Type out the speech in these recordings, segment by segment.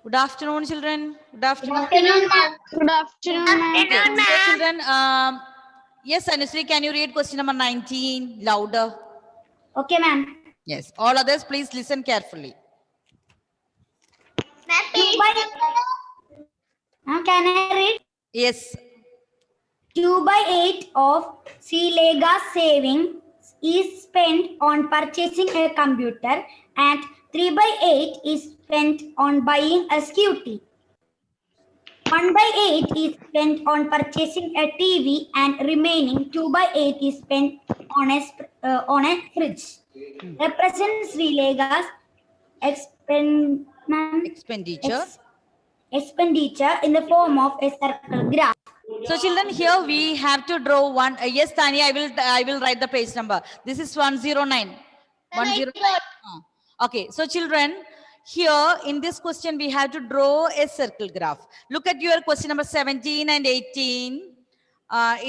Good afternoon, children. Good afternoon. Afternoon, ma'am. Good afternoon, ma'am. Okay, so children, yes, Anusri, can you read question number 19 louder? Okay, ma'am. Yes. All others, please listen carefully. Ma'am, can I read? Yes. 2/8 of Srilega's savings is spent on purchasing a computer and 3/8 is spent on buying a scooty. 1/8 is spent on purchasing a TV and remaining 2/8 is spent on a fridge. Represents Srilega's Expenditure. expenditure in the form of a circle graph. So children, here we have to draw one. Yes, Tanya, I will write the page number. This is 109. 109. Okay, so children, here in this question we have to draw a circle graph. Look at your question number 17 and 18.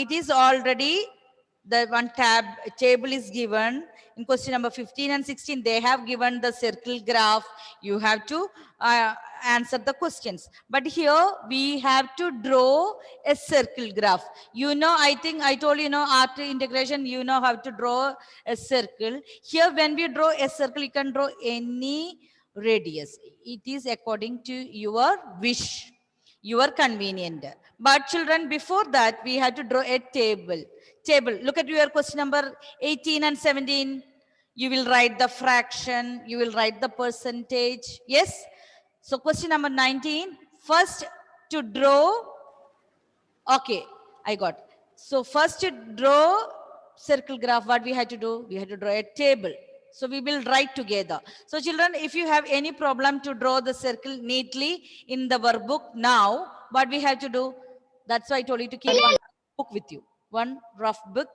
It is already the one table is given. In question number 15 and 16, they have given the circle graph. You have to answer the questions. But here we have to draw a circle graph. You know, I think I told you, after integration, you know how to draw a circle. Here, when we draw a circle, you can draw any radius. It is according to your wish, your convenient. But children, before that, we have to draw a table. Look at your question number 18 and 17. You will write the fraction. You will write the percentage. Yes. So question number 19. First to draw. Okay, I got. So first to draw circle graph, what we had to do? We had to draw a table. So we will write together. So children, if you have any problem to draw the circle neatly in the workbook now, what we have to do? That's why I told you to keep one book with you. One rough book.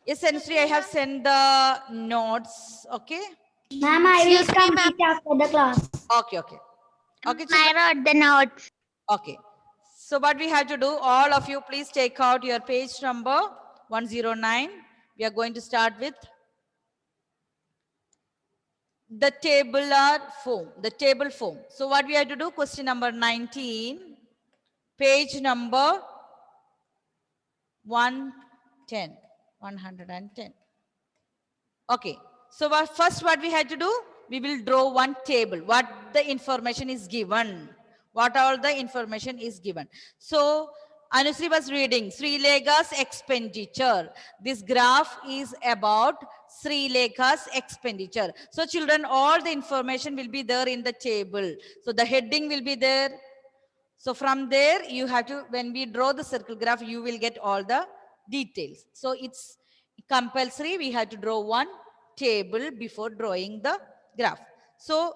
Yes, Anusri, I have sent the notes. Okay. Ma'am, I will complete after the class. Okay. Okay, children. I wrote the notes. Okay. So what we have to do, all of you, please take out your page number 109. We are going to start with the tabular form, the table form. So what we have to do, question number 19, page number 110. Okay. So first what we had to do, we will draw one table. What the information is given. What all the information is given. So Anusri was reading Srilega's expenditure. This graph is about Srilega's expenditure. So children, all the information will be there in the table. So the heading will be there. So from there, you have to, when we draw the circle graph, you will get all the details. So it's compulsory. We have to draw one table before drawing the graph. So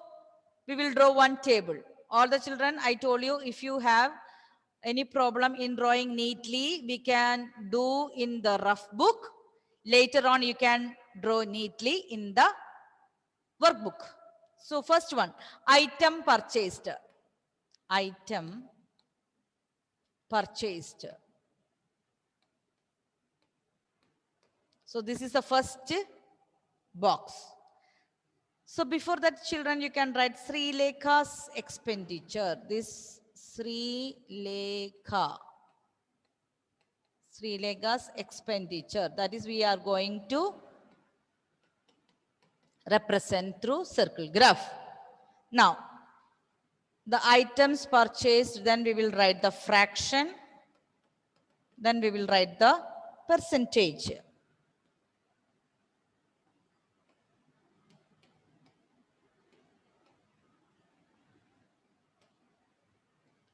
we will draw one table. All the children, I told you, if you have any problem in drawing neatly, we can do in the rough book. Later on, you can draw neatly in the workbook. So first one, item purchased. Item purchased. So this is the first box. So before that, children, you can write Srilega's expenditure. This Srilega's expenditure. That is, we are going to represent through circle graph. Now, the items purchased, then we will write the fraction. Then we will write the percentage.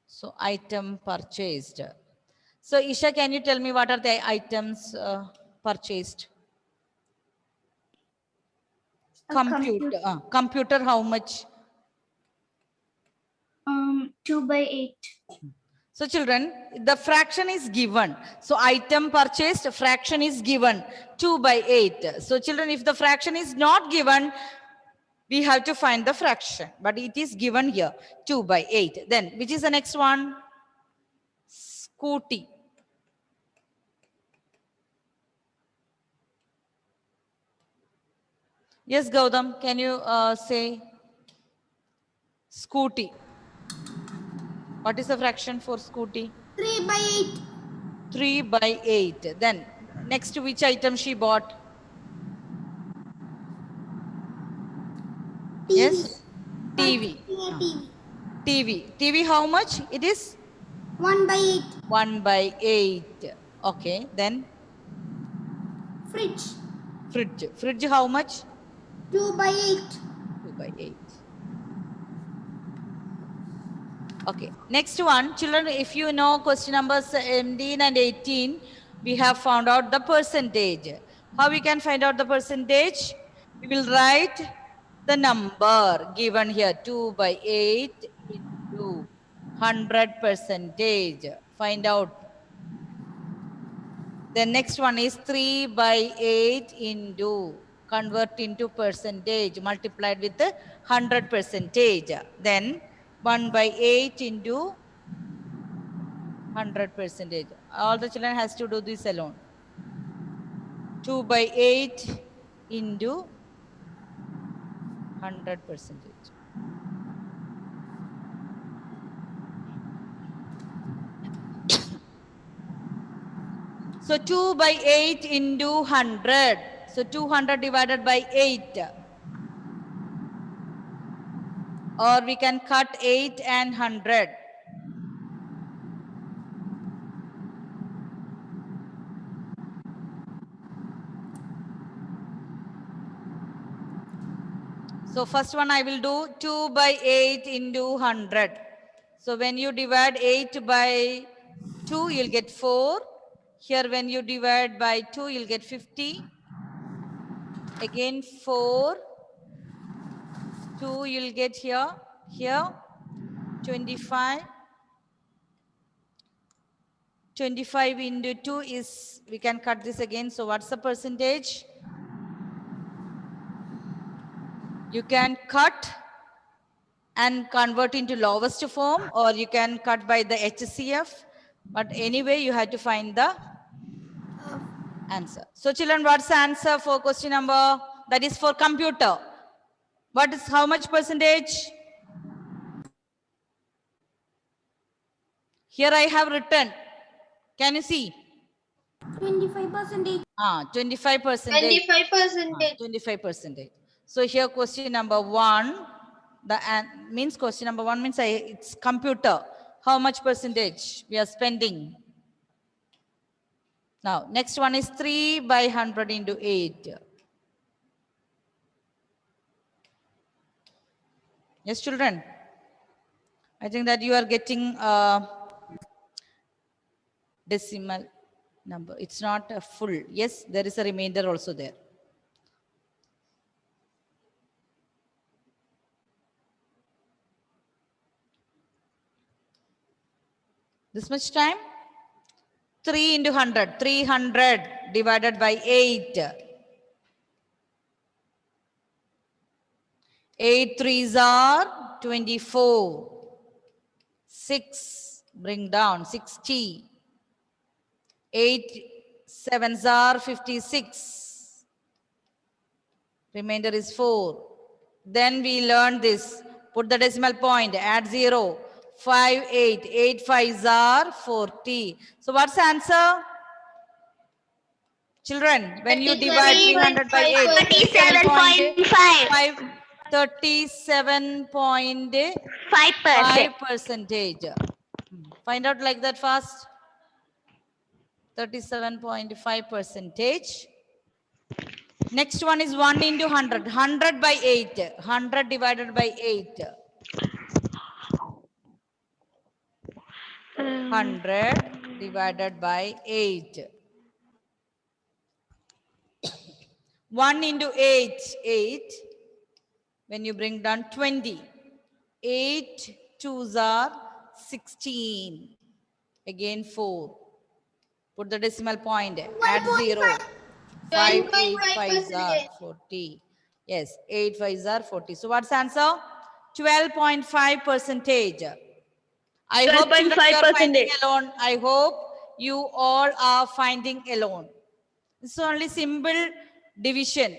So item purchased. So Isha, can you tell me what are the items purchased? Computer, how much? 2/8. So children, the fraction is given. So item purchased, fraction is given 2/8. So children, if the fraction is not given, we have to find the fraction. But it is given here, 2/8. Then, which is the next one? Scooty. Yes, Gautam, can you say Scooty. What is the fraction for scooty? 3 by 8. 3 by 8. Then next, which item she bought? Yes? TV. TV. TV, how much it is? 1 by 8. 1 by 8. Okay, then Fridge. fridge. Fridge, how much? 2 by 8. 2 by 8. Okay, next one. Children, if you know question numbers 17 and 18, we have found out the percentage. How we can find out the percentage? We will write the number given here, 2 by 8 into 100%. Find out. The next one is 3 by 8 into, convert into percentage, multiplied with 100%. Then 1 by 8 into 100%. All the children has to do this alone. 2 by 8 into 100%. So 2 by 8 into 100. So 200 divided by 8. Or we can cut 8 and 100. So first one I will do 2 by 8 into 100. So when you divide 8 by 2, you'll get 4. Here when you divide by 2, you'll get 50. Again 4. 2 you'll get here. Here 25. 25 into 2 is, we can cut this again. So what's the percentage? You can cut and convert into lowest form, or you can cut by the HCF. But anyway, you have to find the answer. So children, what's the answer for question number? That is for computer. What is, how much percentage? Here I have written. Can you see? 25%. 25%. 25%. 25%. So here question number 1, means question number 1 means it's computer. How much percentage we are spending? Now next one is 3 by 100 into 8. Yes, children. I think that you are getting a decimal number. It's not a full. Yes, there is a remainder also there. This much time? 3 into 100. 300 divided by 8. 8 3s are 24. 6, bring down, 60. 8 7s are 56. Remainder is 4. Then we learn this. Put the decimal point, add 0. 5 8. 8 5s are 40. So what's the answer? Children, when you divide 300 by 8, 37.5. 37.5%. Find out like that fast. 37.5%. Next one is 1 into 100. 100 by 8. 100 divided by 8. 100 divided by 8. 1 into 8. 8. When you bring down 20. 8 2s are 16. Again 4. Put the decimal point. Add 0. 5 8 5s are 40. Yes, 8 5s are 40. So what's the answer? 12.5%. I hope children, you are finding alone. I hope you all are finding alone. It's only simple division.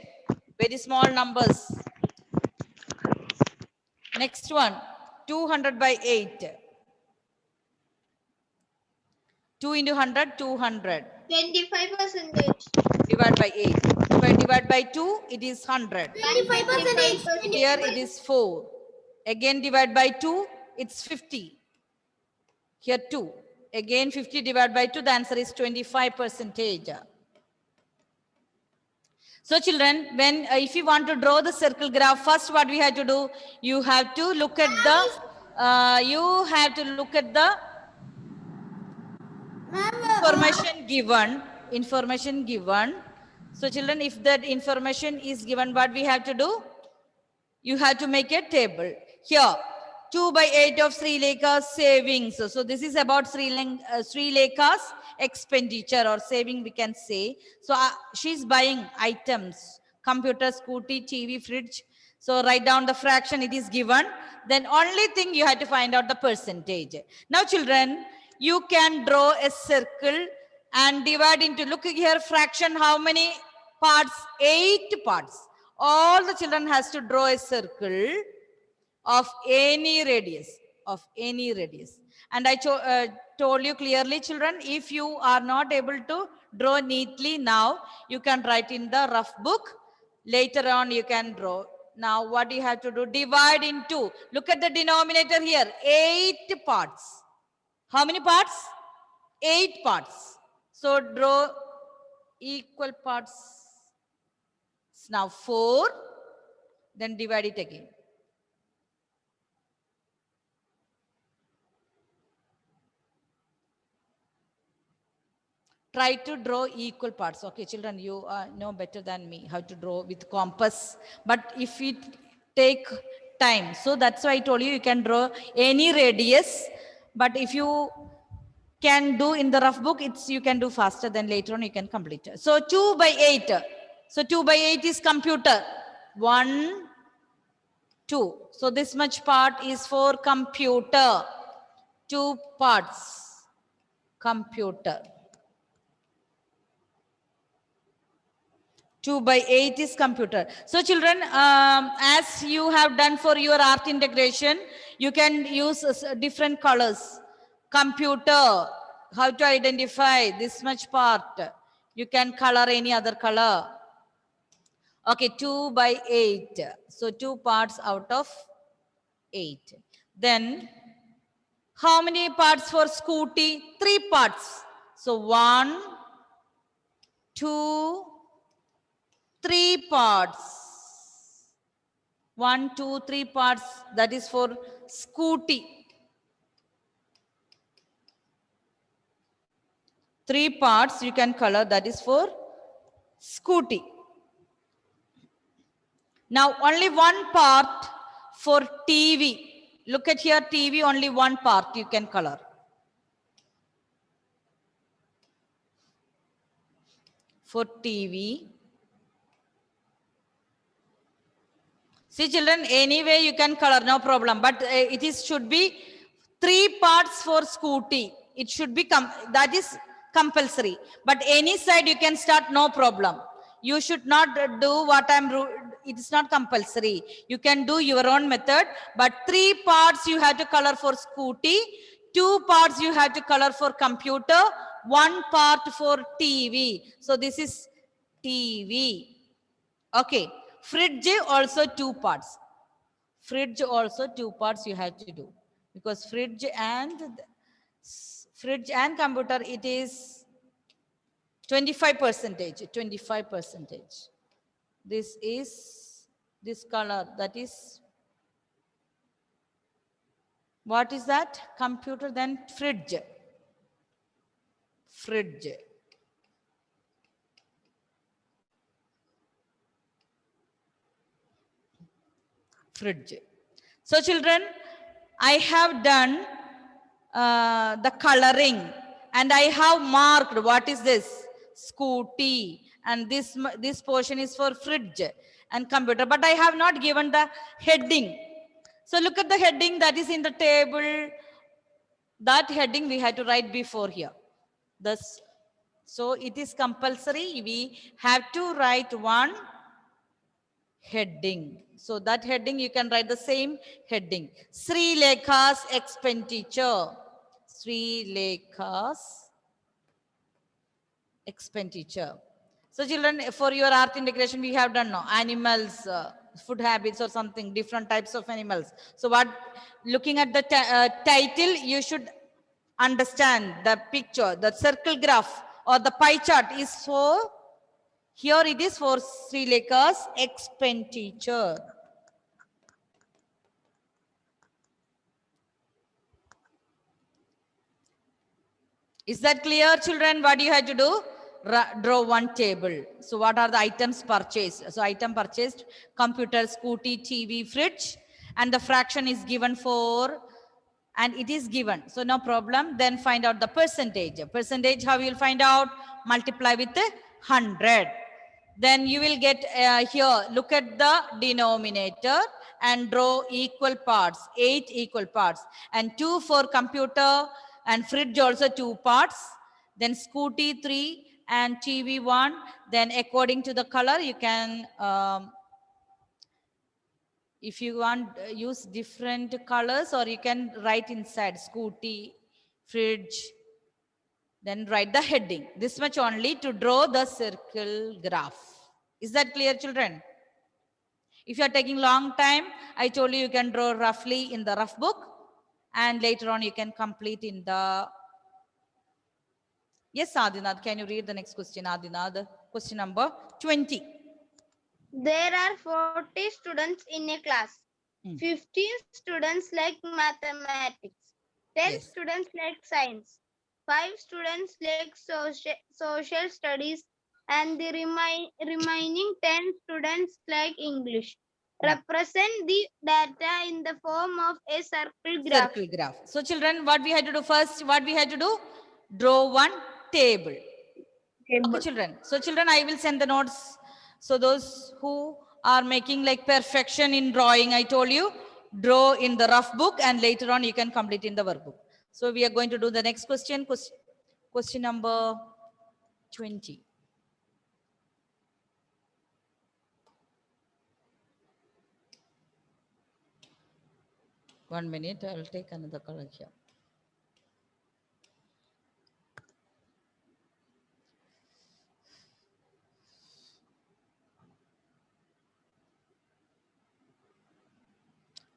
Very small numbers. Next one. 200 by 8. 2 into 100, 200. 25%. Divide by 8. If I divide by 2, it is 100. 25%. Here it is 4. Again divide by 2, it's 50. Here 2. Again 50 divided by 2, the answer is 25%. So children, when if you want to draw the circle graph, first what we have to do, you have to look at the information given. So children, if that information is given, what we have to do, you have to make a table. Here 2 by 8 of Sri Lanka's savings. So this is about Sri Lanka's expenditure or saving, we can say. So she's buying items, computer, scooty, TV, fridge. So write down the fraction, it is given. Then only thing you have to find out the percentage. Now children, you can draw a circle and divide into, look here, fraction, how many parts? 8 parts. All the children has to draw a circle of any radius, And I told you clearly, children, if you are not able to draw neatly now, you can write in the rough book. Later on, you can draw. Now, what you have to do, divide into, look at the denominator here, 8 parts. How many parts? 8 parts. So, draw equal parts. Now, 4, then divide it again. Try to draw equal parts. Okay, children, you know better than me how to draw with compass. But if it take time, so that's why I told you, you can draw any radius. But if you can do in the rough book, you can do faster, then later on you can complete it. So 2 by 8. So 2 by 8 is computer. 1, 2. So this much part is for computer. 2 parts, computer. 2 by 8 is computer. So children, as you have done for your art integration, you can use different colors. Computer, how to identify this much part. You can color any other color. Okay, 2 by 8. So 2 parts out of 8. Then, how many parts for scooty? 3 parts. So 1, 2, 3 parts. 1, 2, 3 parts. That is for scooty. 3 parts you can color. That is for scooty. Now only 1 part for TV. Look at here, TV, only 1 part you can color. For TV. See children, anyway you can color, no problem. But should be 3 parts for scooty. It should be, that is compulsory. But any side you can start, no problem. You should not do what it is not compulsory. You can do your own method. But 3 parts you have to color for scooty. 2 parts you have to color for computer. 1 part for TV. So this is TV. Okay. Fridge also 2 parts. Fridge also 2 parts you have to do. Because fridge and computer, it is 25%. 25%. This is this color. That is, what is that? Computer, then fridge. Fridge. Fridge. So children, I have done the coloring and I have marked what is this? Scooty, and this portion is for fridge and computer, but I have not given the heading. So look at the heading that is in the table. That heading we have to write before here. So it is compulsory. We have to write one heading. So that heading, you can write the same heading. Sri Lekha's expenditure. Sri Lekha's expenditure. So children, for your art integration, we have done no animals, food habits or something, different types of animals. So what, looking at the title, you should understand the picture, the circle graph or the pie chart is for, here it is for Sri Lekha's expenditure. Is that clear, children? What you have to do? Draw one table. So what are the items purchased? So item purchased, computer, scooty, TV, fridge, and the fraction is given for, and it is given. So no problem. Then find out the percentage. Percentage, how you will find out? Multiply with 100. Then you will get here, look at the denominator and draw equal parts, 8 equal parts, and 2 for computer and fridge also 2 parts, then scooty 3 and TV 1. Then according to the color, you can, if you want, use different colors, or you can write inside scooty, fridge, then write the heading. This much only to draw the circle graph. Is that clear, children? If you are taking long time, I told you, you can draw roughly in the rough book, and later on you can complete in the... Yes, Adinath, can you read the next question, Adinath? Question number 20. There are 40 students in a class. 15 students like mathematics, 10 Yes. students like science, 5 students like social studies, and the remaining 10 students like English. Represent the data in the form of a circle graph. Circle graph. So children, what we had to do first? What we had to do? Draw one table. Okay, children. So children, I will send the notes. So those who are making like perfection in drawing, I told you, draw in the rough book, and later on you can complete in the workbook. So we are going to do the next question. Question number 20. One minute, I will take another color here.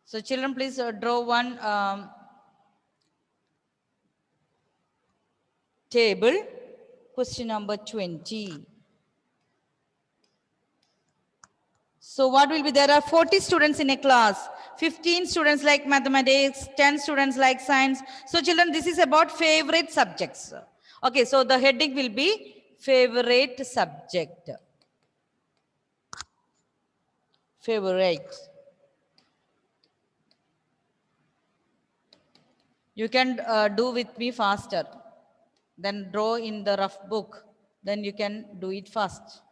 So children, please draw one table. Question number 20. So what will be, there are 40 students in a class, 15 students like mathematics, 10 students like science. So children, this is about favorite subjects. Okay, so the heading will be favorite subject. Favorite. You can do with me faster. Then draw in the rough book. Then you can do it fast.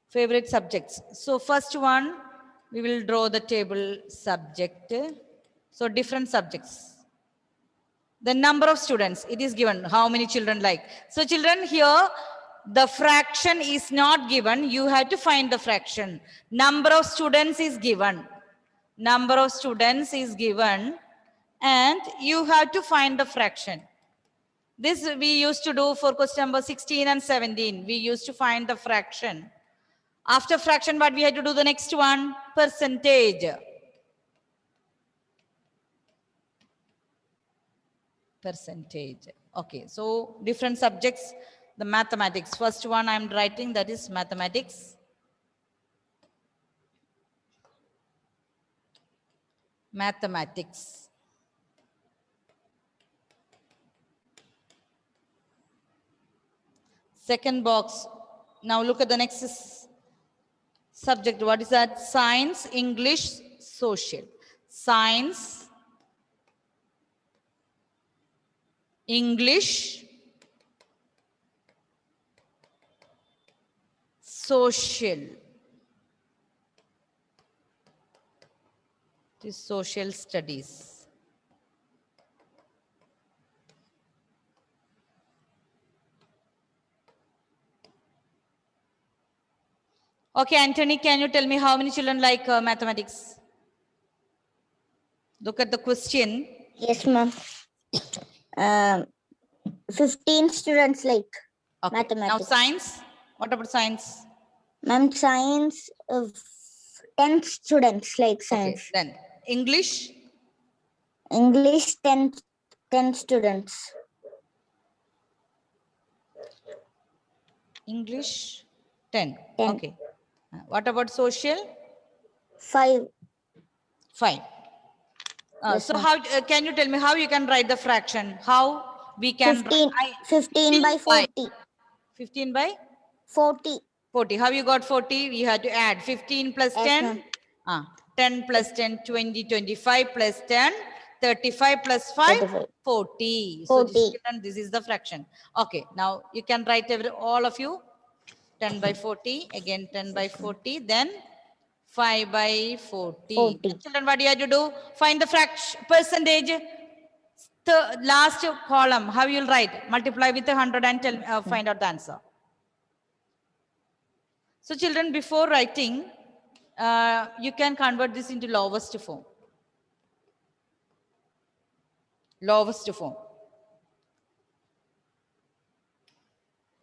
Favorite subjects. So first one, we will draw the table subject. So different subjects. The number of students, it is given, how many children like. So children, here, the fraction is not given. You have to find the fraction. Number of students is given. Number of students is given. And you have to find the fraction. This we used to do for question number 16 and 17. We used to find the fraction. After fraction, what we had to do the next one? Percentage. Percentage. Okay, so different subjects. The mathematics. First one I'm writing, that is mathematics. Mathematics. Second box. Now look at the next subject. What is that? Science, English, social. Science, English, social. It is social studies. Okay, Anthony, can you tell me how many children like mathematics? Look at the question. Yes, ma'am. 15 students like Okay. Now mathematics. science. What about science? Ma'am, science, 10 students like Okay. science. Then English. English, 10 students. English 10. 10. Okay. What about social? 5. 5. Yes, So ma'am. how can you tell me how you can write the fraction? How we can 15, write 15 by 40. 15 by 40. 40. How you got 40? You had to add 15 plus Yes, 10. ma'am. 10 plus 10, 20, 25 plus 10, 35 plus 5, 35. 40. So 40. this is the fraction. Okay, now you can write all of you 10 by 40, again 10 by 40, then 5 by 40. 40. Children, what do you have to do? Find the fraction percentage. The last column, how you'll write? Multiply with 100 and find out the answer. So children, before writing, you can convert this into lowest form. Lowest form.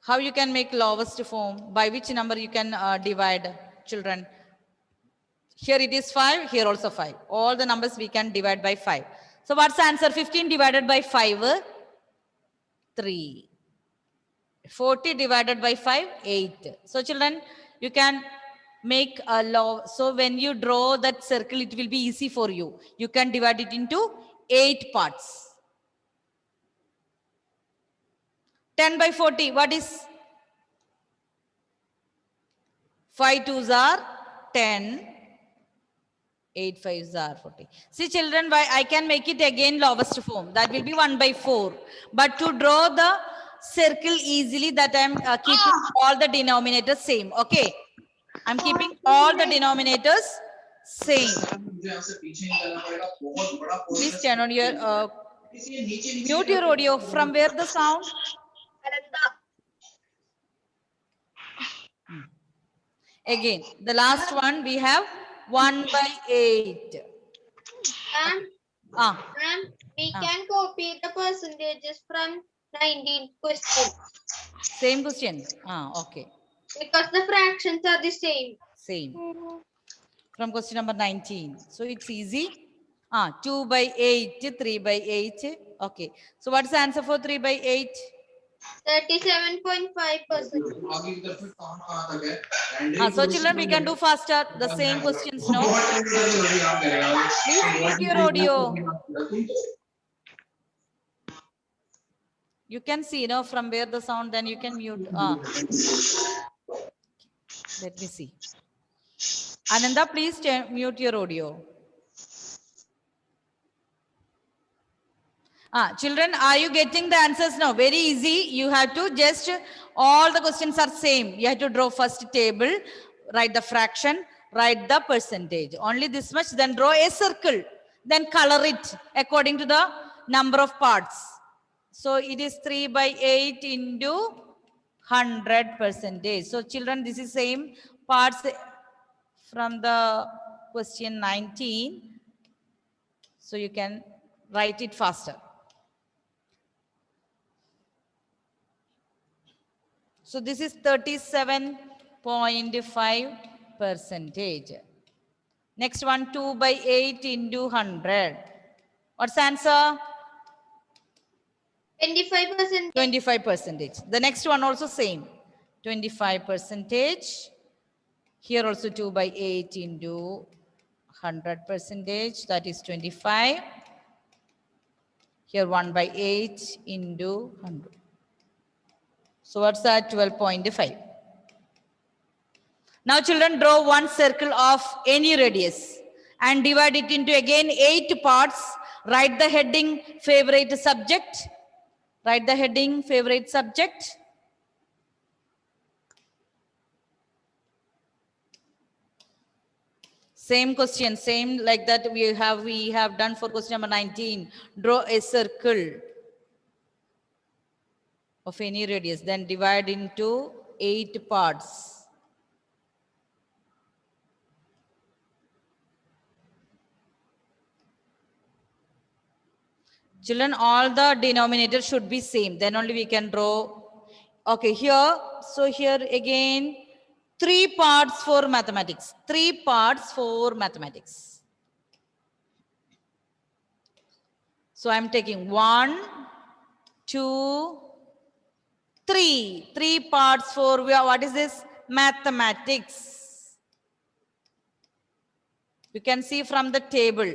How you can make lowest form? By which number you can divide, children? Here it is 5, here also 5. All the numbers we can divide by 5. So what's the answer? 15 divided by 5, 3. 40 divided by 5, 8. So children, you can make a law. So when you draw that circle, it will be easy for you. You can divide it into 8 parts. 10 by 40, what is? 5 2s are 10. 8 5s are 40. See children, why I can make it again lowest form. That will be 1 by 4. But to draw the circle easily, that I am keeping all the denominators same. Okay. I'm keeping all the denominators same. Please turn on your, mute your audio. From where the sound? Again, the last one we have 1 by 8. Ma'am, we can copy the percentages from 19th question Same question. Okay. because the fractions are the same. Same. From question number 19. So it's easy. 2 by 8, 3 by 8. Okay. So what's the answer for 3 by 8? 37.5%. So children, we can do faster. The same questions, no? Please mute your audio. You can see, from where the sound, then you can mute. Let me see. Ananda, please mute your audio. Children, are you getting the answers now? Very easy. You have to just, all the questions are same. You have to draw first table, write the fraction, write the percentage. Only this much, then draw a circle. Then color it according to the number of parts. So it is 3 by 8 into 100%. So children, this is same parts from the question 19. So you can write it faster. So this is 37.5%. Next one, 2 by 8 into 100. What's the answer? 25%. 25%. The next one also same. 25%. Here also 2 by 8 into 100%. That is 25. Here 1 by 8 into 100. So what's that? 12.5. Now children, draw one circle of any radius and divide it into again 8 parts. Write the heading favorite subject. Write the heading favorite subject. Same question, same like that we have done for question number 19. Draw a circle of any radius, then divide into 8 parts. Children, all the denominators should be same. Then only we can draw. Okay, here. So here again, 3 parts for mathematics. 3 parts for mathematics. So I'm taking 1, 2, 3. 3 parts for what is this? Mathematics. You can see from the table.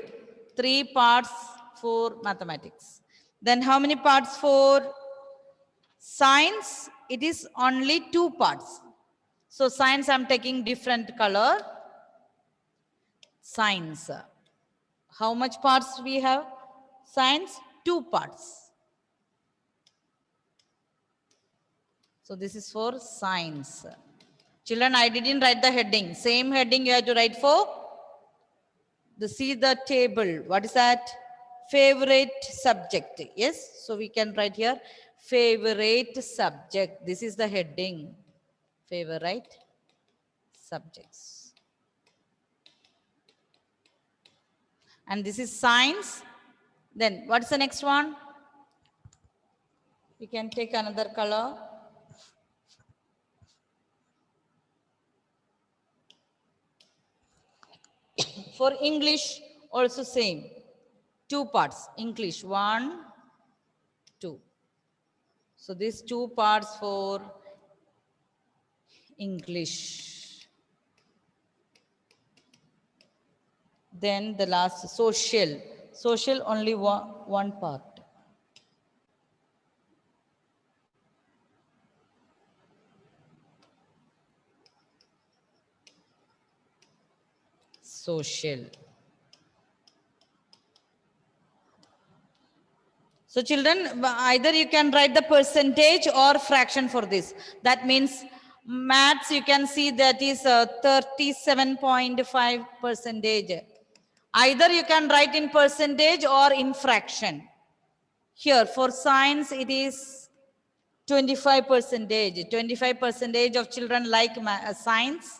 3 parts for mathematics. Then how many parts for science? It is only 2 parts. So science I'm taking different color. Science. How much parts we have? Science, 2 parts. So this is for science. Children, I didn't write the heading. Same heading you have to write for see the table. What is that? Favorite subject. Yes. So we can write here favorite subject. This is the heading. Favorite subjects. And this is science. Then what's the next one? We can take another color. For English, also same. 2 parts. English, 1, 2. So these 2 parts for English. Then the last, social. Social, only one part. Social. So children, either you can write the percentage or fraction for this. That means maths, you can see that is 37.5%. Either you can write in percentage or in fraction. Here for science, it is 25%. 25% of children like science.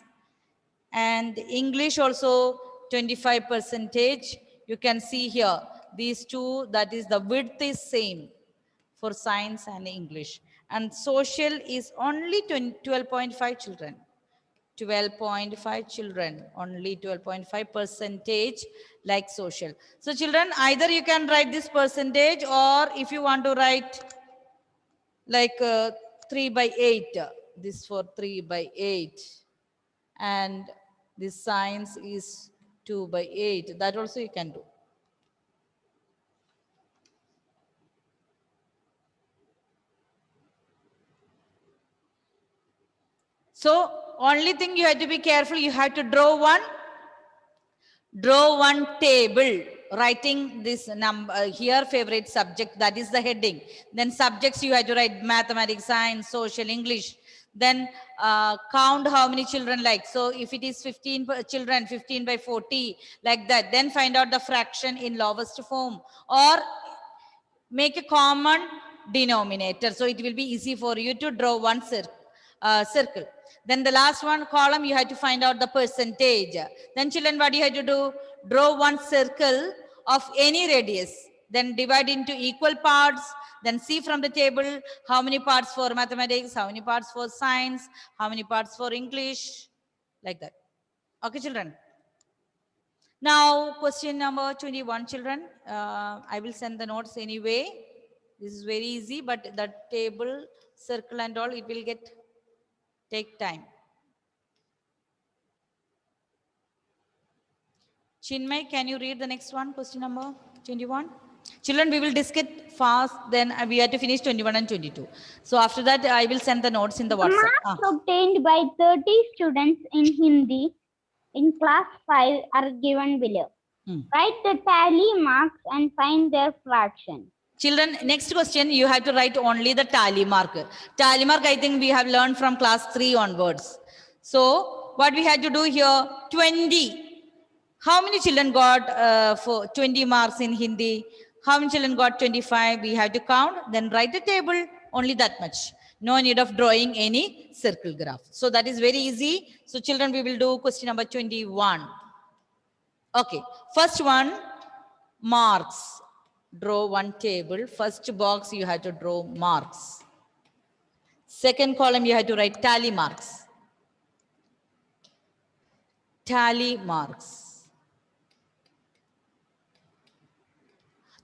And English also 25%. You can see here, these two, that is the width is same for science and English. And social is only 12.5 children. 12.5 children, only 12.5% like social. So children, either you can write this percentage, or if you want to write like 3/8, this for 3/8. And this science is 2/8. That also you can do. So only thing you have to be careful, you have to draw one table, writing this number here, favorite subject, that is the heading. Then subjects you have to write mathematics, science, social, English. Then count how many children like. So if it is 15 children, 15/40, like that. Then find out the fraction in lowest form, or make a common denominator. So it will be easy for you to draw one circle. Then the last one column, you have to find out the percentage. Then children, what you have to do? Draw one circle of any radius. Then divide into equal parts. Then see from the table how many parts for mathematics, how many parts for science, how many parts for English, like that. Okay, children. Now, question number 21, children. I will send the notes anyway. This is very easy, but the table, circle and all, it will take time. Chinmay, can you read the next one, question number 21? Children, we will discuss fast, then we have to finish 21 and 22. So after that, I will send the notes in the WhatsApp. Marks obtained by 30 students in Hindi in class 5 are given below. Write the tally marks and find their fraction. Children, next question, you have to write only the tally mark. Tally mark, I think we have learned from class 3 onwards. So what we had to do here, 20. How many children got for 20 marks in Hindi? How many children got 25? We have to count, then write the table, only that much. No need of drawing any circle graph. So that is very easy. So children, we will do question number 21. Okay, first one, marks. draw one table. First box, you have to draw marks. Second column, you have to write tally marks. Tally marks.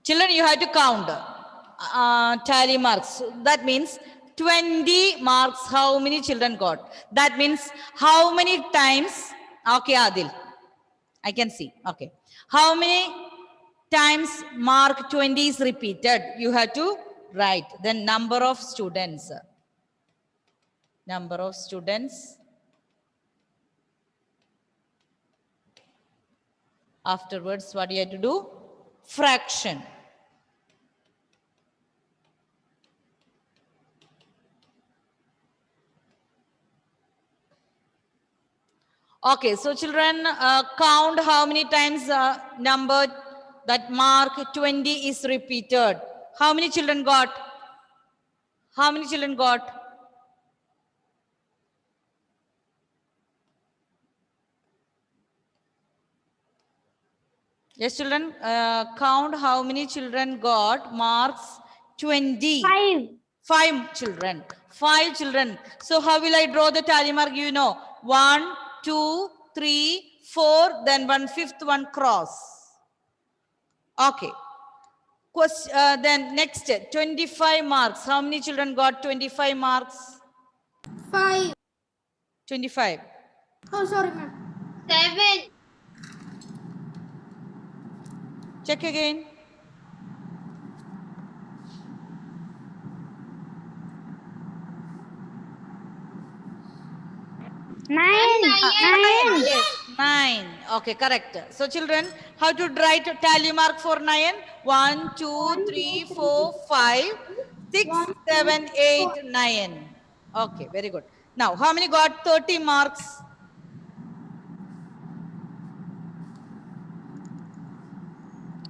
Children, you have to count tally marks. So that means 20 marks, how many children got? That means how many times? Okay, Adil. I can see. Okay. How many times mark 20 is repeated? You have to write. Then number of students. Number of students. Afterwards, what do you have to do? Fraction. Okay, so children, count how many times number that mark 20 is repeated. How many children got? How many children got? Yes, children, count how many children got marks 20. 5. 5 children. 5 children. So how will I draw the tally mark? You know, 1, 2, 3, 4, then 1/5 one cross. Okay. Then next, 25 marks. How many children got 25 marks? 5. 25. Oh, sorry, ma'am. 7. Check again. Nine. Yes, 9. Okay, correct. So children, how to write a tally mark for 9? 1, 2, 3, 4, 5, 6, 7, 8, 9. Okay, very good. Now, how many got 30 marks?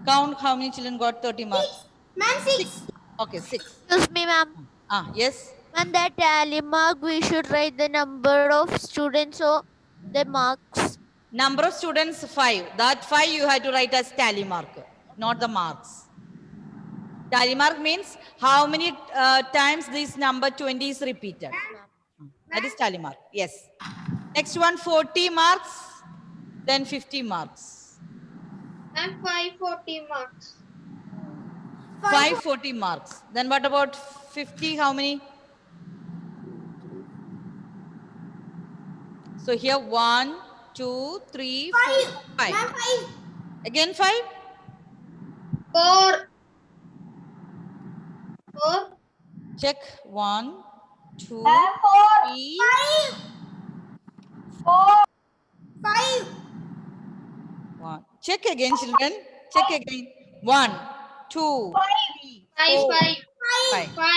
Count how many children got 30 marks. Ma'am, 6. Okay, 6. Excuse me, ma'am. Yes. On that tally mark, we should write the number of students or the marks. Number of students 5. That 5 you have to write as tally mark, not the marks. Tally mark means how many times this number 20 is repeated. That is tally mark. Yes. Next one 40 marks, then 50 marks. And 540 marks. 540 marks. Then what about 50? How many? So here 1, 2, 3, 4, 5. 5. Again 5. 4. 4. Check 1, 2, 3. 5. 1. Check again, children. Check again. 1, 2, 3, 4, 5. 5.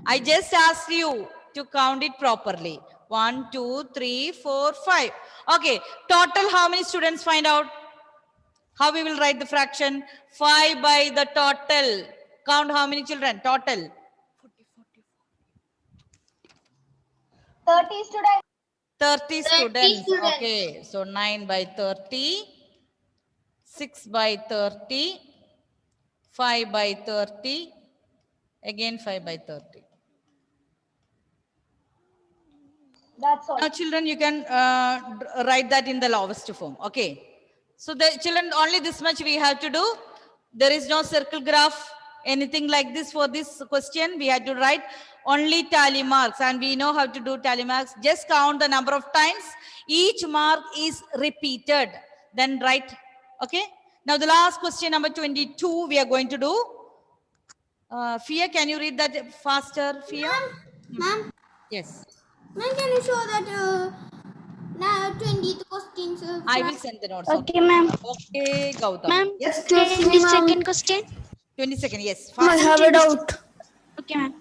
I just asked you to count it properly. 1, 2, 3, 4, 5. Okay. Total, how many students find out? How we will write the fraction? 5 by the total. Count how many children? Total. 30 students. 30 students. students. Okay. So 9 by 30. 6 by 30. 5 by 30. Again 5 by 30. That's all. Now children, you can write that in the lowest form. Okay. So the children, only this much we have to do. There is no circle graph, anything like this for this question. We had to write only tally marks, and we know how to do tally marks. Just count the number of times each mark is repeated. Then write. Okay. Now the last question, number 22, we are going to do. Fia, can you read that faster, Fia? Ma'am, Yes. ma'am, can you show that now 20th questions? I will send the notes. Okay, ma'am. Okay, Gautam. Ma'am, Yes. 22nd question. 22nd, yes. I have a doubt. Okay, ma'am.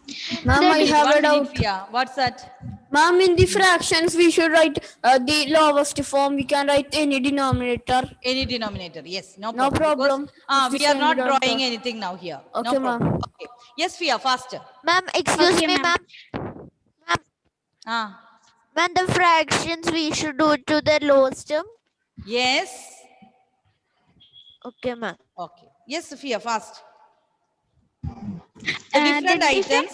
Ma'am, I have a doubt. Fia. What's that? Ma'am, in the fractions, we should write the lowest form. We can write any denominator. Any denominator. Yes, no No problem. problem. Because, It's the we are same not denominator. drawing anything now here. No Okay, problem. ma'am. Okay. Yes, Fia, faster. Ma'am, excuse Okay, me, ma'am. ma'am. Ah, When the fractions, we should do it to the lowest term. yes. Okay, ma'am. Okay. Yes, Sophia, fast. The different items.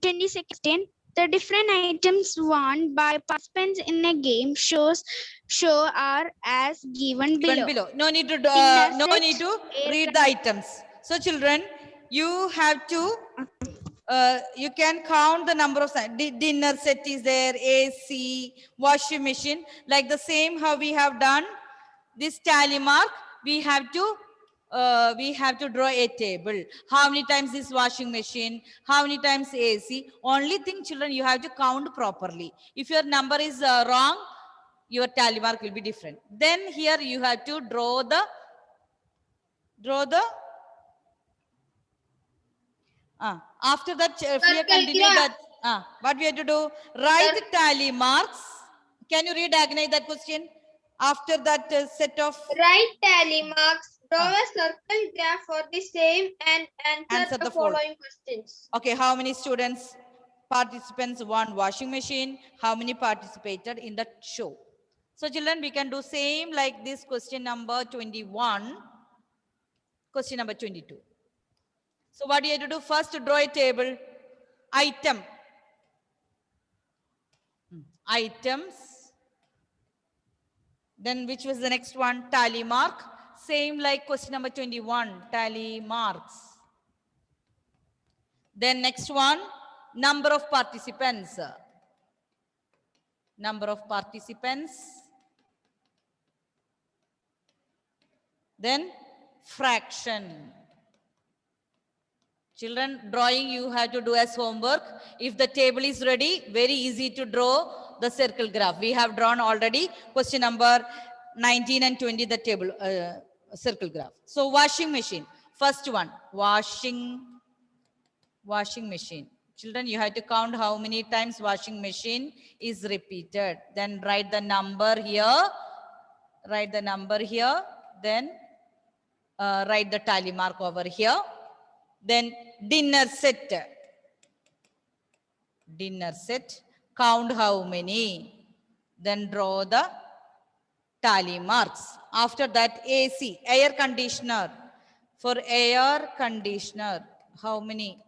22nd question. The different items won by participants in a game show are as given Given below. below. No need to Dinner no set, need to air read the items. So children, you have to you can count the number of dinner set is there, AC, washing machine, like the same how we have done this tally mark. We have to draw a table. How many times this washing machine? How many times AC? Only thing, children, you have to count properly. If your number is wrong, your tally mark will be different. Then here you have to draw the after that if we continue that what we have to do, write tally marks. Can you read, Agni, that question? After that set of Write tally marks. Draw a circle graph for the same and answer the following questions. Okay, how many participants won washing machine? How many participated in the show? So children, we can do same like this question number 21, question number 22. So what do you have to do? First, to draw a table. Item. Items. Then which was the next one? Tally mark. Same like question number 21. Tally marks. Then next one, number of participants. Number of participants. Then fraction. Children, drawing you have to do as homework. If the table is ready, very easy to draw the circle graph. We have drawn already question number 19 and 20, the table circle graph. So washing machine, first one, washing machine. Children, you have to count how many times washing machine is repeated. Then write the number here. Write the number here. Then write the tally mark over here. Then dinner set. Dinner set. Count how many. Then draw the tally marks. After that, AC, air conditioner. For air conditioner, how many?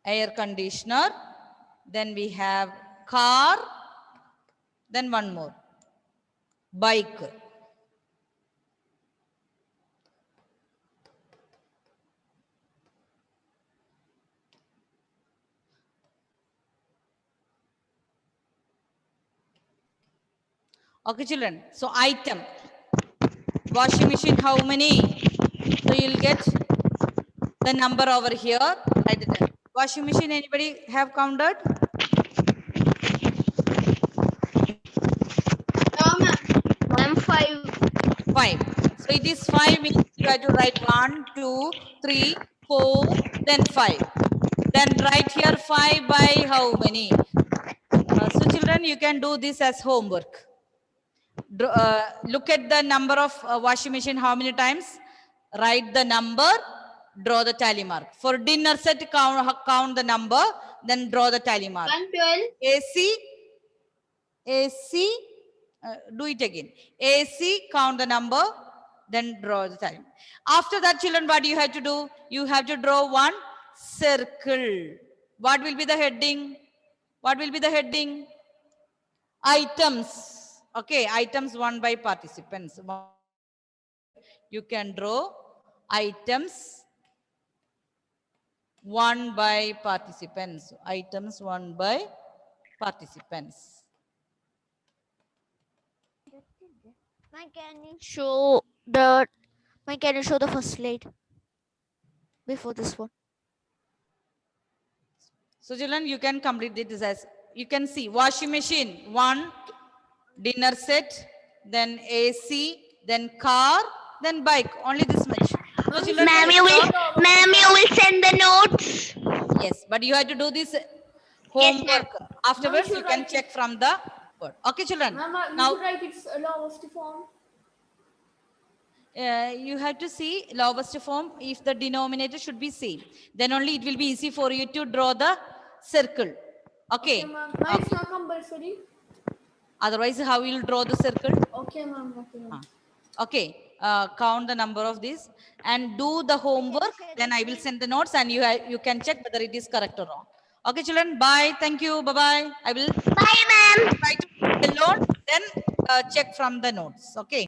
Air conditioner. Then we have car. Then one more. Bike. Okay, children. So item. Washing machine, how many? So you'll get the number over here. Write it down. Washing machine, anybody have counted? I'm 5. 5. So it is 5 means you have to write 1, 2, 3, 4, then 5. Then write here 5 by how many? So children, you can do this as homework. Look at the number of washing machine, how many times? Write the number, draw the tally mark. For dinner set, count the number, then draw the tally mark. 112. AC, do it again. AC, count the number, then draw the tally. After that, children, what you have to do? You have to draw one circle. What will be the heading? What will be the heading? Items. Okay, items won by participants. You can draw items won by participants. Items won by participants. Can you show the first slide before this one? So children, you can complete this as you can see. Washing machine, 1, dinner set, then AC, then car, then bike. Only this much. So children, Ma'am, you will send the notes. yes, but you have to do this homework. Afterwards, you can check from the board. Okay, children. Now, write its lowest form. you have to see lowest form. If the denominator should be same, then only it will be easy for you to draw the circle. Okay. It's not compulsory. Otherwise, how you will draw the circle? Okay, ma'am. Okay, ma'am. Okay. count the number of these and do the homework. Then I will send the notes and you can check whether it is correct or wrong. Okay, children. Bye. Thank you. Bye bye. I will Bye, ma'am. try to alone, then check from the notes. Okay.